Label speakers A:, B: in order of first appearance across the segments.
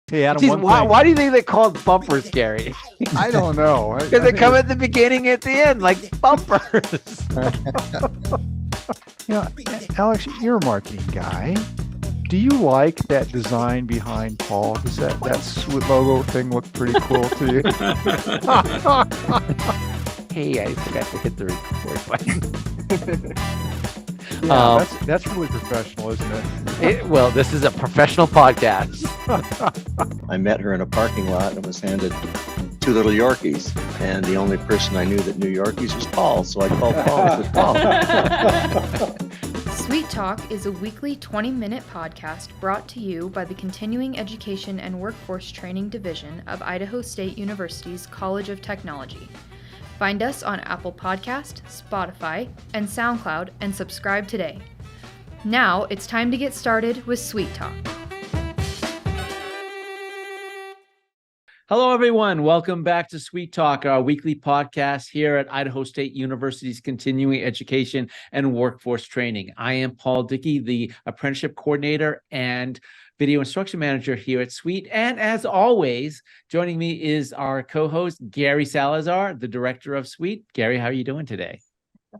A: Hey, Adam,
B: Jeez,
A: one
B: why,
A: thing.
B: why do you think they're called bumpers, Gary?
A: I don't know.
B: Because they come at the beginning, at the end, like bumpers.
A: Alex, you're a marketing guy. Do you like that design behind Paul? Does that sweet logo thing look pretty cool to you?
B: Hey, I forgot to hit the record button.
A: Yeah, that's really professional, isn't it?
B: Well, this is a professional podcast.
C: I met her in a parking lot and was handed two little Yorkies. And the only person I knew that knew Yorkies was Paul. So I called Paul and said, Paul.
D: Sweet Talk is a weekly 20-minute podcast brought to you by the Continuing Education and Workforce Training Division of Idaho State University's College of Technology. Find us on Apple Podcast, Spotify, and SoundCloud and subscribe today. Now it's time to get started with Sweet Talk.
B: Hello, everyone. Welcome back to Sweet Talk, our weekly podcast here at Idaho State University's Continuing Education and Workforce Training. I am Paul Dickey, the Apprenticeship Coordinator and Video Instruction Manager here at SWEET. And as always, joining me is our co-host, Gary Salazar, the Director of SWEET. Gary, how are you doing today?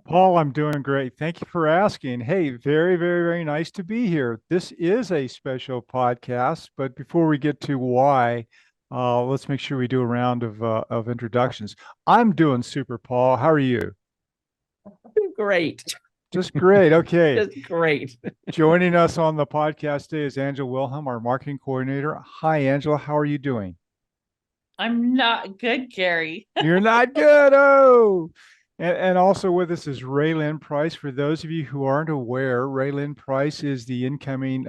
A: Paul, I'm doing great. Thank you for asking. Hey, very, very, very nice to be here. This is a special podcast, but before we get to why, let's make sure we do a round of introductions. I'm doing super, Paul. How are you?
B: Great.
A: Just great. Okay.
B: Just great.
A: Joining us on the podcast today is Angela Wilhelm, our marketing coordinator. Hi, Angela. How are you doing?
E: I'm not good, Gary.
A: You're not good. Oh. And also with us is RaeLyn Price. For those of you who aren't aware, RaeLyn Price is the incoming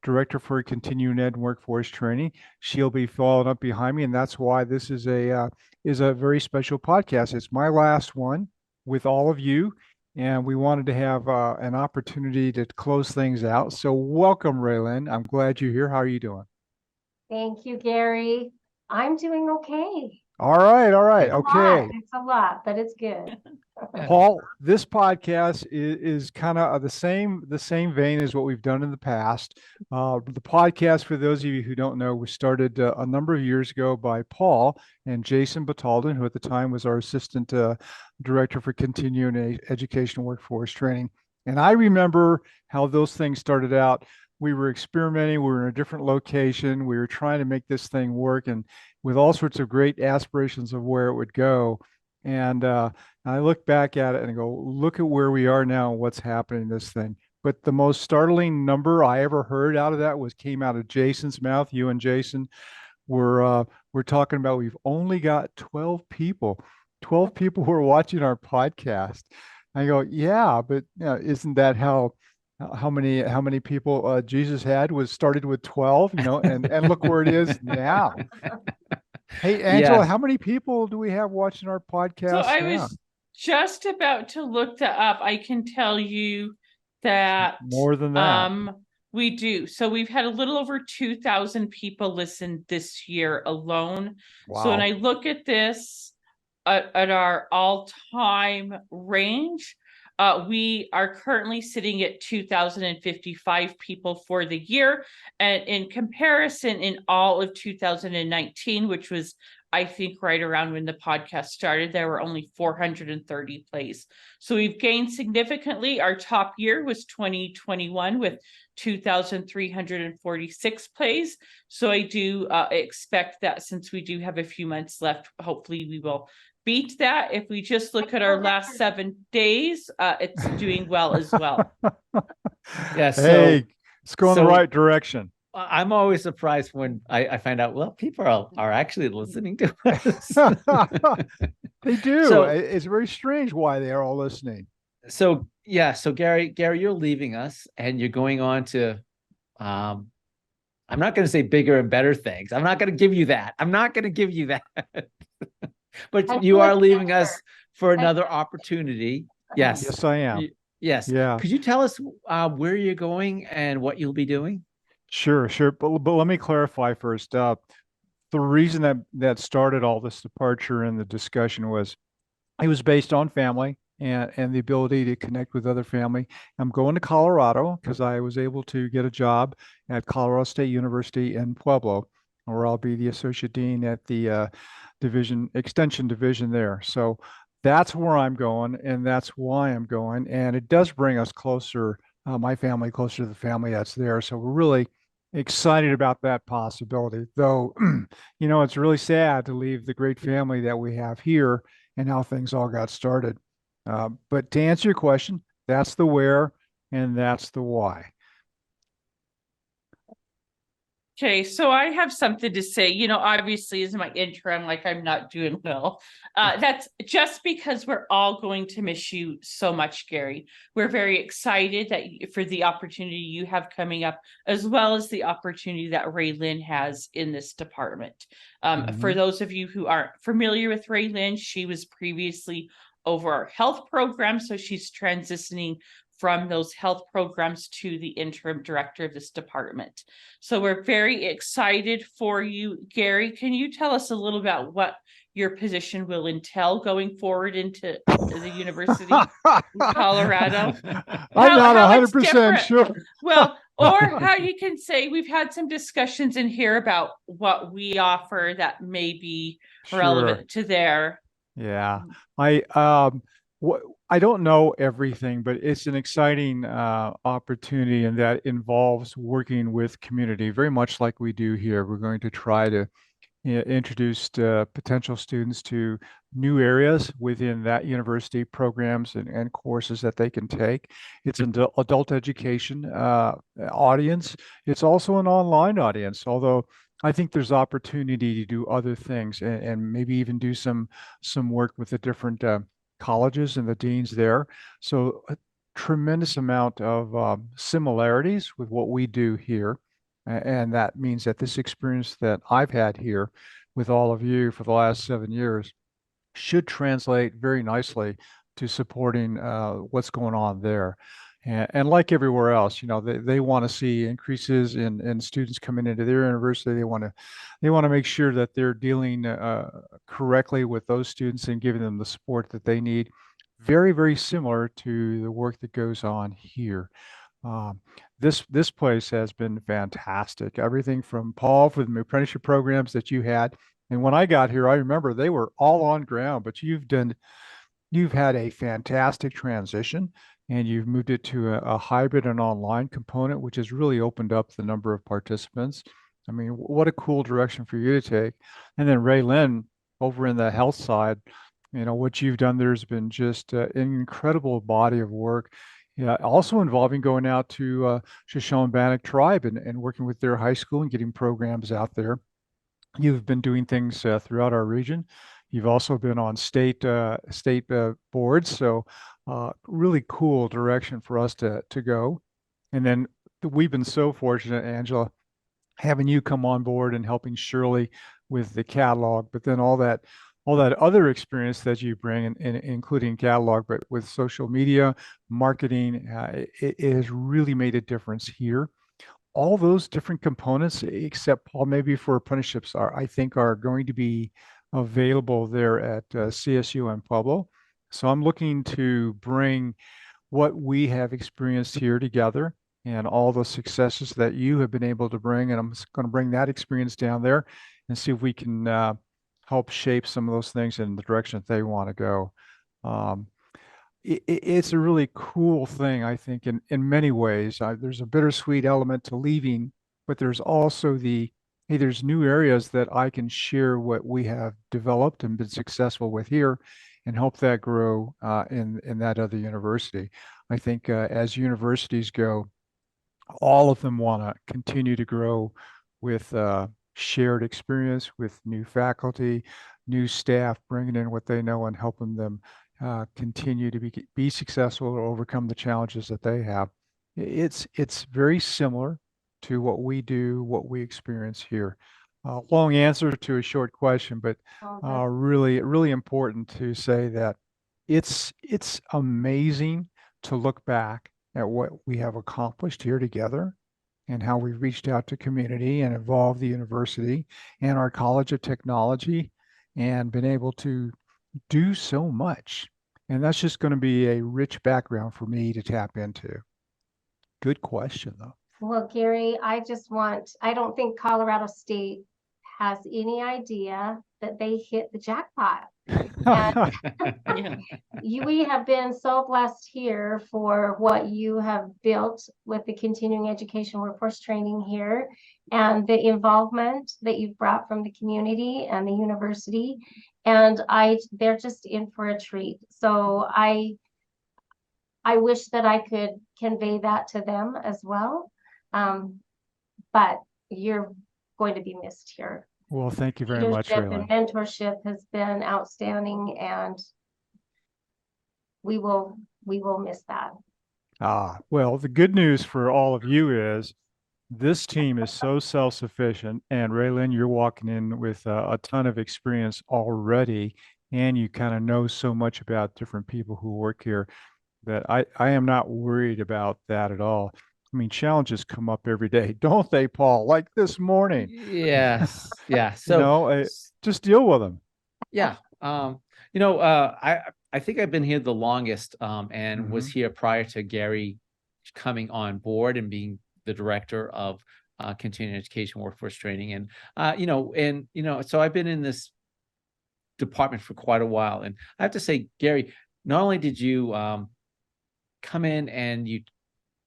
A: Director for Continuing Ed and Workforce Training. She'll be following up behind me, and that's why this is a very special podcast. It's my last one with all of you, and we wanted to have an opportunity to close things out. So welcome, RaeLyn. I'm glad you're here. How are you doing?
F: Thank you, Gary. I'm doing okay.
A: All right. Okay.
F: It's a lot, but it's good.
A: Paul, this podcast is kind of the same vein as what we've done in the past. The podcast, for those of you who don't know, was started a number of years ago by Paul and Jason Batalden, who at the time was our Assistant Director for Continuing Education and Workforce Training. And I remember how those things started out. We were experimenting. We were in a different location. We were trying to make this thing work, and with all sorts of great aspirations of where it would go. And I look back at it and go, look at where we are now and what's happening in this thing. But the most startling number I ever heard out of that came out of Jason's mouth. You and Jason we're talking about we've only got 12 people who are watching our podcast. I go, yeah, but isn't that how many people Jesus had was started with 12, and look where it is now. Hey, Angela,
B: Yes.
A: How many people do we have watching our podcast
E: So I
A: now?
E: was just about to look that up. I can tell you that
A: More than that.
E: we do. So we've had a little over 2,000 people listen this year alone.
A: Wow.
E: So when I look at this at our all-time range, we are currently sitting at 2,055 people for the year. And in comparison, in all of 2019, which was, I think, right around when the podcast started, there were only 430 plays. So we've gained significantly. Our top year was 2021 with 2,346 plays. So I do expect that since we do have a few months left, hopefully we will beat that. If we just look at our last 7 days, it's doing well as well.
B: Yeah.
A: Hey, it's going the right direction.
B: I'm always surprised when I find out, well, people are actually listening to us.
A: They do.
B: So-
A: It's very strange why they are all listening.
B: So Gary, you're leaving us and you're going on to, I'm not going to say bigger and better things. I'm not going to give you that. But you are leaving us for another opportunity. Yes.
A: Yes, I am.
B: Yes.
A: Yeah.
B: Could you tell us where you're going and what you'll be doing?
A: Sure. But let me clarify first. The reason that started all this departure in the discussion was it was based on family and the ability to connect with other family. I'm going to Colorado because I was able to get a job at Colorado State University in Pueblo. or I'll be the associate dean at the extension division there. So that's where I'm going, and that's why I'm going. And it does bring us closer, my family closer to the family that's there. So we're really excited about that possibility. Though, it's really sad to leave the great family that we have here and how things all got started. But to answer your question, that's the where and that's the why.
E: Okay, so I have something to say. Obviously, as my intro, I'm like, I'm not doing well. That's just because we're all going to miss you so much, Gary. We're very excited for the opportunity you have coming up, as well as the opportunity that RaeLyn has in this department. For those of you who aren't familiar with RaeLyn, she was previously over our health program, so she's transitioning from those health programs to the interim director of this department. So we're very excited for you, Gary. Can you tell us a little about what your position will entail going forward into the University of Colorado?
A: I'm not
E: how it's
A: 100%
E: different.
A: sure.
E: Well, or how you can say we've had some discussions in here about what we offer that may be relevant to there.
A: Yeah, I don't know everything, but it's an exciting opportunity, and that involves working with community, very much like we do here. We're going to try to introduce potential students to new areas within that university, programs and courses that they can take. It's an adult education audience. It's also an online audience, although I think there's opportunity to do other things and maybe even do some work with the different colleges and the deans there. So a tremendous amount of similarities with what we do here. And that means that this experience that I've had here with all of you for the last 7 years should translate very nicely to supporting what's going on there. And like everywhere else, they want to see increases in students coming into their university. They want to make sure that they're dealing correctly with those students and giving them the support that they need. Very, very similar to the work that goes on here. This place has been fantastic. Everything from Paul for the apprenticeship programs that you had. And when I got here, I remember they were all on ground, but you've had a fantastic transition, and you've moved it to a hybrid and online component, which has really opened up the number of participants. I mean, what a cool direction for you to take. And then RaeLyn over in the health side, what you've done there has been just an incredible body of work. Yeah, also involving going out to Shoshone-Bannock Tribe and working with their high school and getting programs out there. You've been doing things throughout our region. You've also been on state boards, so really cool direction for us to go. And then we've been so fortunate, Angela, having you come on board and helping Shirley with the catalog, but then all that other experience that you bring, including catalog, but with social media, marketing, it has really made a difference here. All those different components, except Paul, maybe for apprenticeships, I think are going to be available there at CSU and Pueblo. So I'm looking to bring what we have experienced here together and all the successes that you have been able to bring. And I'm going to bring that experience down there and see if we can help shape some of those things in the direction that they want to go. It's a really cool thing, I think, in many ways. There's a bittersweet element to leaving, but there's also there's new areas that I can share what we have developed and been successful with here and help that grow in that other university. I think as universities go, all of them want to continue to grow with shared experience, with new faculty, new staff, bringing in what they know and helping them continue to be successful or overcome the challenges that they have. It's very similar to what we do, what we experience here. Long answer to a short question, but really important to say that it's amazing to look back at what we have accomplished here together and how we reached out to community and involved the university and our College of Technology and been able to do so much. And that's just going to be a rich background for me to tap into. Good question, though.
F: Well, Gary, I don't think Colorado State has any idea that they hit the jackpot.
E: Yeah.
F: We have been so blessed here for what you have built with the continuing education workforce training here and the involvement that you've brought from the community and the university. And they're just in for a treat. So I wish that I could convey that to them as well. But you're going to be missed here.
A: Well, thank you very much,
F: Leadership
A: RaeLyn.
F: and mentorship has been outstanding, and we will miss that.
A: Well, the good news for all of you is this team is so self-sufficient, and RaeLyn, you're walking in with a ton of experience already, and you kind of know so much about different people who work here that I am not worried about that at all. I mean, challenges come up every day, don't they, Paul? Like this morning.
B: Yes. Yeah.
A: You
B: So
A: know, just deal with them.
B: yeah. I think I've been here the longest, and was here prior to Gary coming on board and being the director of continuing education workforce training. And so I've been in this department for quite a while. And I have to say, Gary, not only did you come in and you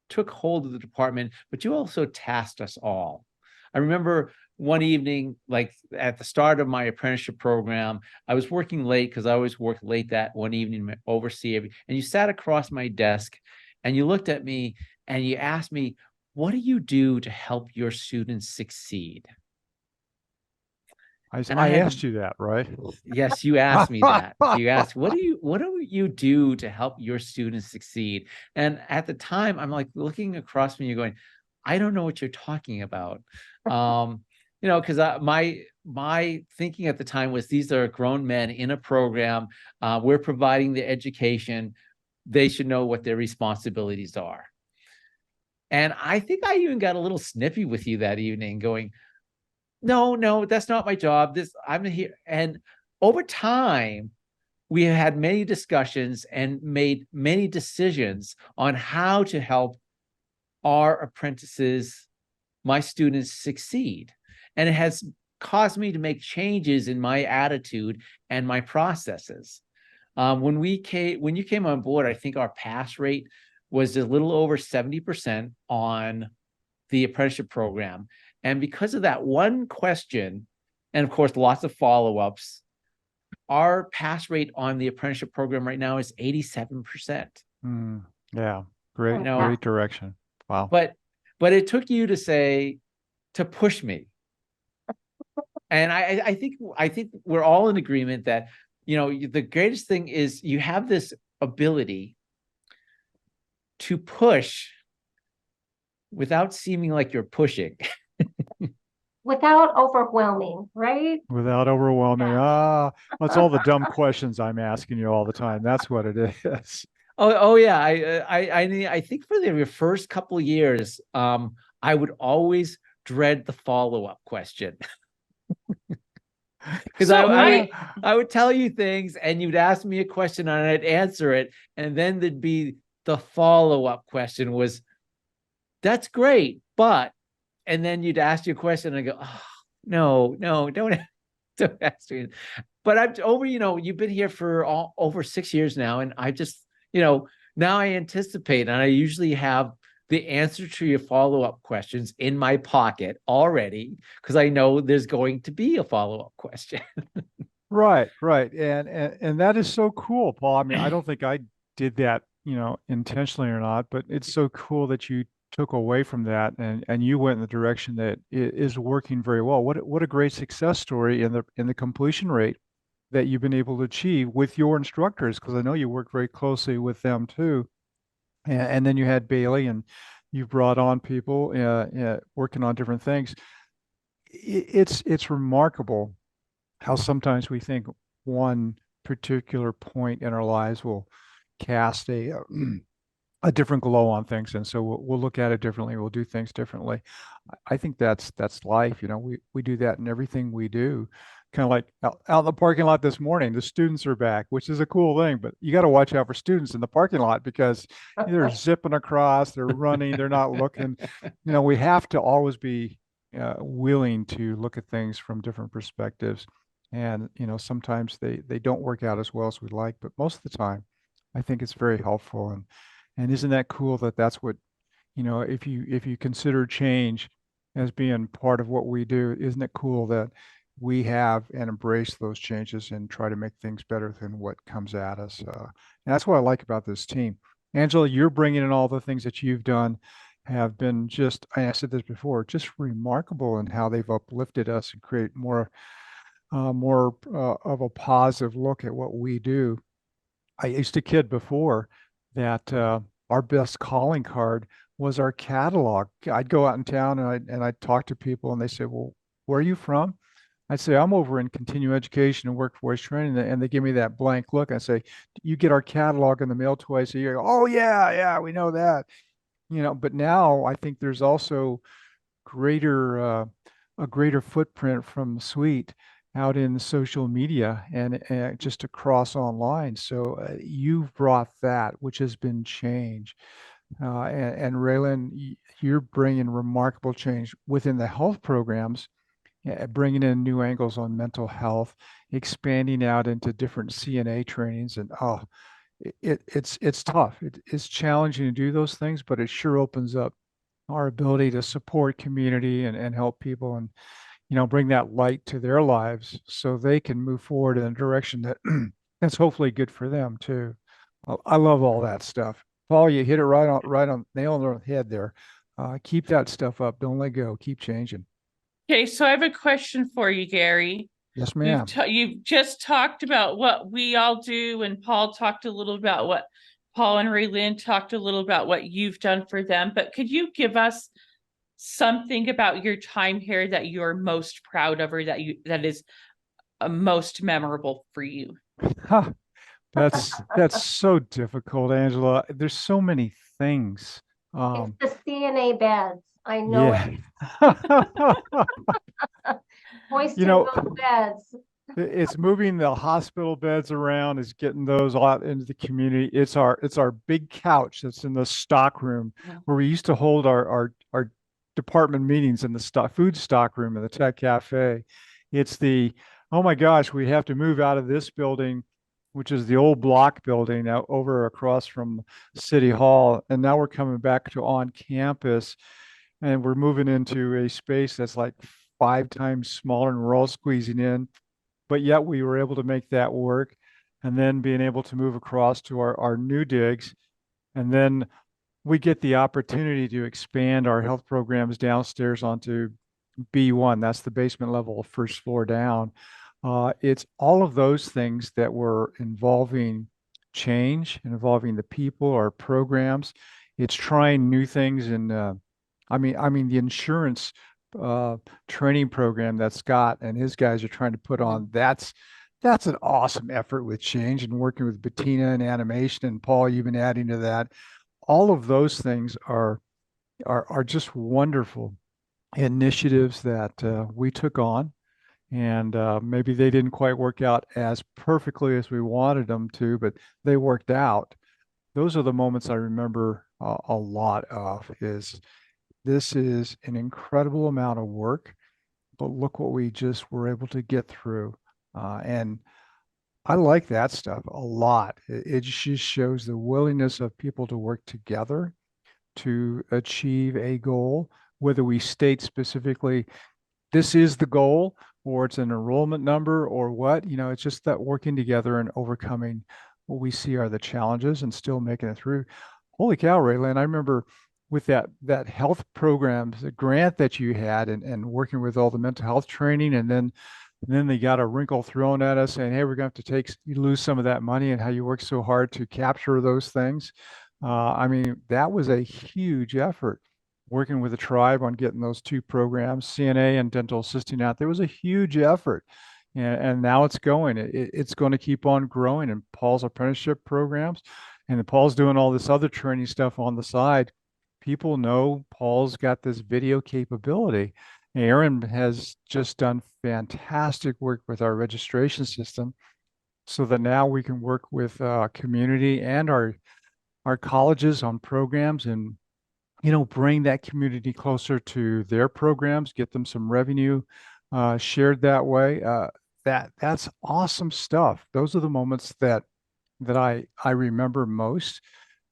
B: took hold of the department, but you also tasked us all. I remember one evening, like at the start of my apprenticeship program, I was working late because I always work late that one evening, oversee everything. And you sat across my desk and you looked at me and you asked me, what do you do to help your students succeed?
A: I asked you that, right?
B: Yes, you asked me that. You asked, what do you do to help your students succeed? And at the time, I'm like looking across me, you're going, I don't know what you're talking about. Because my thinking at the time was these are grown men in a program. We're providing the education. They should know what their responsibilities are. And I think I even got a little snippy with you that evening going, no, that's not my job. I'm here. And over time, we had many discussions and made many decisions on how to help our apprentices, my students, succeed. And it has caused me to make changes in my attitude and my processes. When you came on board, I think our pass rate was a little over 70% on the apprenticeship program. And because of that one question, and of course, lots of follow-ups, our pass rate on the apprenticeship program right now is 87%.
A: Yeah, great direction. Wow.
B: But it took you to push me. And I think we're all in agreement that, the greatest thing is you have this ability to push without seeming like you're pushing.
F: Without overwhelming, right?
A: Without overwhelming. That's all the dumb questions I'm asking you all the time. That's what it is.
B: Oh yeah. I think for the first couple of years, I would always dread the follow-up question. Because I would tell you things and you'd ask me a question and I'd answer it. And then there'd be the follow-up question was, that's great, but, and then you'd ask your question and I go, oh, no, don't ask me. But I'm over, you've been here for over 6 years now. And I just, now I anticipate, and I usually have the answer to your follow-up questions in my pocket already, because I know there's going to be a follow-up question.
A: Right. And that is so cool, Paul. I mean, I don't think I did that, intentionally or not, but it's so cool that you took away from that and you went in the direction that is working very well. What a great success story in the completion rate that you've been able to achieve with your instructors, because I know you work very closely with them too. And then you had Bailey, and you've brought on people working on different things. It's remarkable how sometimes we think one particular point in our lives will cast a different glow on things, and so we'll look at it differently. We'll do things differently. I think that's life. We do that in everything we do. Kind of like out in the parking lot this morning, the students are back, which is a cool thing, but you got to watch out for students in the parking lot because they're zipping across, they're running, they're not looking. We have to always be willing to look at things from different perspectives. And, sometimes they don't work out as well as we'd like, but most of the time, I think it's very helpful. And isn't that cool that that's what, if you consider change as being part of what we do, isn't it cool that we have and embrace those changes and try to make things better than what comes at us? And that's what I like about this team. Angela, you're bringing in all the things that you've done have been just, I said this before, just remarkable in how they've uplifted us and create more of a positive look at what we do. I used to kid before that our best calling card was our catalog. I'd go out in town and I'd talk to people and they say, "Well, where are you from?" I'd say, "I'm over in continuing education and workforce training," and they give me that blank look. I say, "You get our catalog in the mail twice a year." "Oh yeah, yeah, we know that." But now I think there's also greater a greater footprint from Sweet out in social media and just across online. So you've brought that, which has been change. And RaeLyn, you're bringing remarkable change within the health programs, bringing in new angles on mental health, expanding out into different CNA trainings. And it's tough. It's challenging to do those things, but it sure opens up our ability to support community and help people and bring that light to their lives so they can move forward in a direction that that's hopefully good for them too. I love all that stuff. Paul, you hit it right on nail on the head there. Keep that stuff up. Don't let go. Keep changing.
E: Okay, so I have a question for you, Gary.
A: Yes, ma'am.
E: You've just talked about what we all do, and Paul talked a little about what Paul and RaeLyn talked a little about what you've done for them. But could you give us something about your time here that you're most proud of, or that is most memorable for you?
A: Huh. That's so difficult, Angela. There's so many things.
F: It's the CNA beds. I know
A: Yeah.
F: it. Hoisting those beds.
A: It's moving the hospital beds around, it's getting those out into the community. It's our big couch that's in the stock room where we used to hold our department meetings in the food stock room in the tech cafe. It's oh my gosh, we have to move out of this building, which is the old block building out over across from City Hall. And now we're coming back to on campus and we're moving into a space that's like 5 times smaller and we're all squeezing in. But yet we were able to make that work. And then being able to move across to our new digs. And then we get the opportunity to expand our health programs downstairs onto B1. That's the basement level, first floor down. It's all of those things that were involving change and involving the people, our programs. It's trying new things. And I mean, the insurance training program that Scott and his guys are trying to put on, that's an awesome effort with change and working with Bettina and animation. And Paul, you've been adding to that. All of those things are just wonderful initiatives that we took on, and maybe they didn't quite work out as perfectly as we wanted them to, but they worked out. Those are the moments I remember a lot of. This is an incredible amount of work, but look what we just were able to get through, and I like that stuff a lot. It just shows the willingness of people to work together to achieve a goal, whether we state specifically, this is the goal, or it's an enrollment number or what, it's just that working together and overcoming what we see are the challenges and still making it through. Holy cow, RaeLyn, I remember with that health programs, the grant that you had and working with all the mental health training, and then they got a wrinkle thrown at us saying, hey, we're going to have to lose some of that money, and how you work so hard to capture those things. I mean, that was a huge effort working with the tribe on getting those 2 programs, CNA and dental assisting out. There was a huge effort. And now it's going. It's going to keep on growing. And Paul's apprenticeship programs, and Paul's doing all this other training stuff on the side. People know Paul's got this video capability. Aaron has just done fantastic work with our registration system so that now we can work with community and our colleges on programs. And bring that community closer to their programs, get them some revenue shared that way. That's awesome stuff. Those are the moments that I remember most.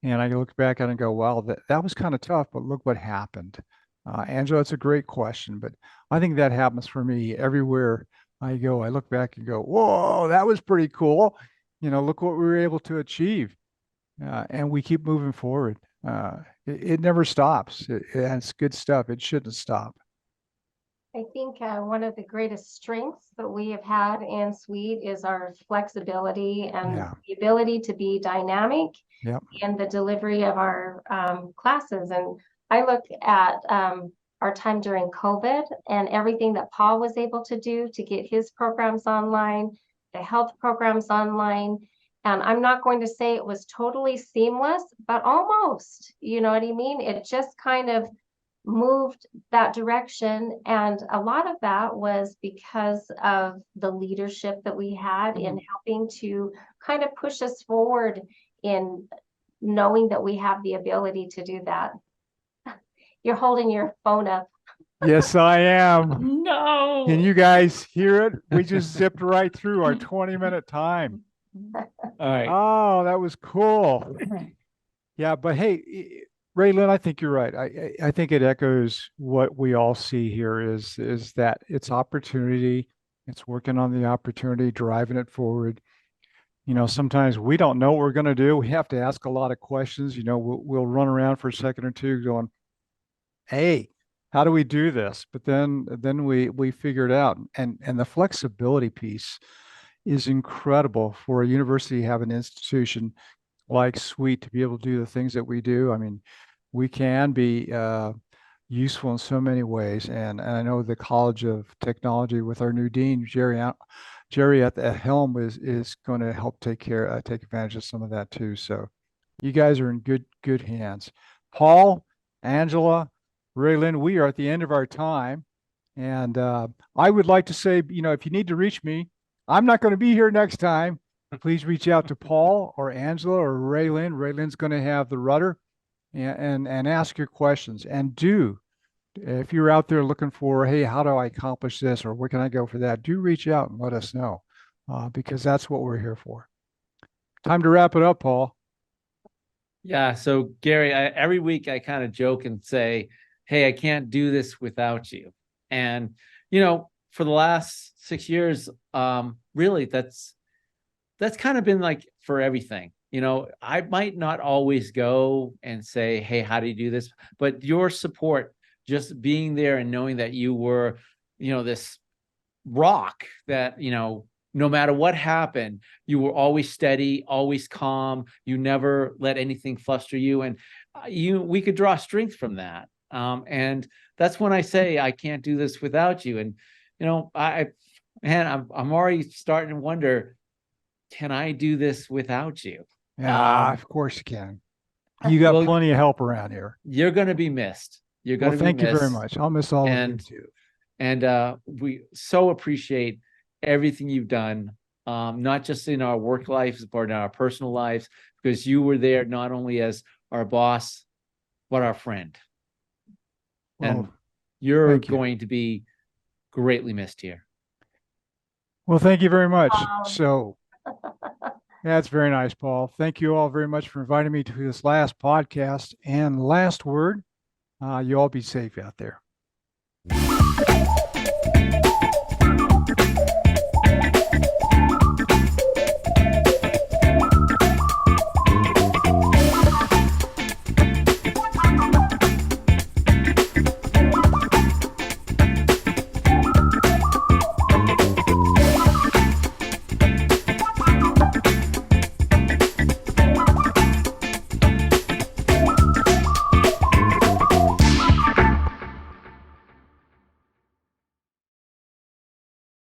A: And I look back at it and go, wow, that was kind of tough, but look what happened. Angela, it's a great question, but I think that happens for me everywhere I go. I look back and go, whoa, that was pretty cool. Look what we were able to achieve. And we keep moving forward. It never stops. It's good stuff. It shouldn't stop.
F: I think one of the greatest strengths that we have had in CEWT is our flexibility and
A: Yeah.
F: the ability to be dynamic
A: Yep.
F: in the delivery of our classes. And I look at our time during COVID and everything that Paul was able to do to get his programs online, the health programs online. And I'm not going to say it was totally seamless, but almost, you know what I mean? It just kind of moved that direction. And a lot of that was because of the leadership that we had in helping to kind of push us forward in knowing that we have the ability to do that. You're holding your phone up.
A: Yes, I am.
E: No.
A: Can you guys hear it? We just zipped right through our 20-minute time.
B: All right.
A: Oh, that was cool. Yeah, but hey, RaeLyn, I think you're right. I think it echoes what we all see here is that it's opportunity. It's working on the opportunity, driving it forward. Sometimes we don't know what we're going to do. We have to ask a lot of questions. We'll run around for a second or two going, hey, how do we do this? But then we figure it out. And the flexibility piece is incredible for a university to have an institution like CEWT to be able to do the things that we do. I mean, we can be useful in so many ways. And I know the College of Technology with our new dean, Jerry at the helm is going to help take advantage of some of that too. So you guys are in good hands. Paul, Angela, RaeLyn, we are at the end of our time. And I would like to say, if you need to reach me, I'm not going to be here next time. Please reach out to Paul or Angela or RaeLyn. RaeLyn's going to have the rudder and ask your questions. And if you're out there looking for, hey, how do I accomplish this or where can I go for that? Do reach out and let us know because that's what we're here for. Time to wrap it up, Paul.
B: Yeah. So Gary, every week I kind of joke and say, hey, I can't do this without you. And, for the last 6 years, really, that's kind of been like for everything. I might not always go and say, hey, how do you do this? But your support, just being there and knowing that you were, this rock that, no matter what happened, you were always steady, always calm. You never let anything fluster you. And we could draw strength from that. And that's when I say, I can't do this without you. And, I'm already starting to wonder, can I do this without you?
A: Yeah, of course you can. You got plenty of help around here.
B: You're going to be missed. You're going to be missed.
A: Thank you very much. I'll miss all of you too.
B: And we so appreciate everything you've done, not just in our work lives, but in our personal lives, because you were there not only as our boss, but our friend. And you're going to be greatly missed here.
A: Well, thank you very much. So that's very nice, Paul. Thank you all very much for inviting me to this last podcast. And last word, you all be safe out there.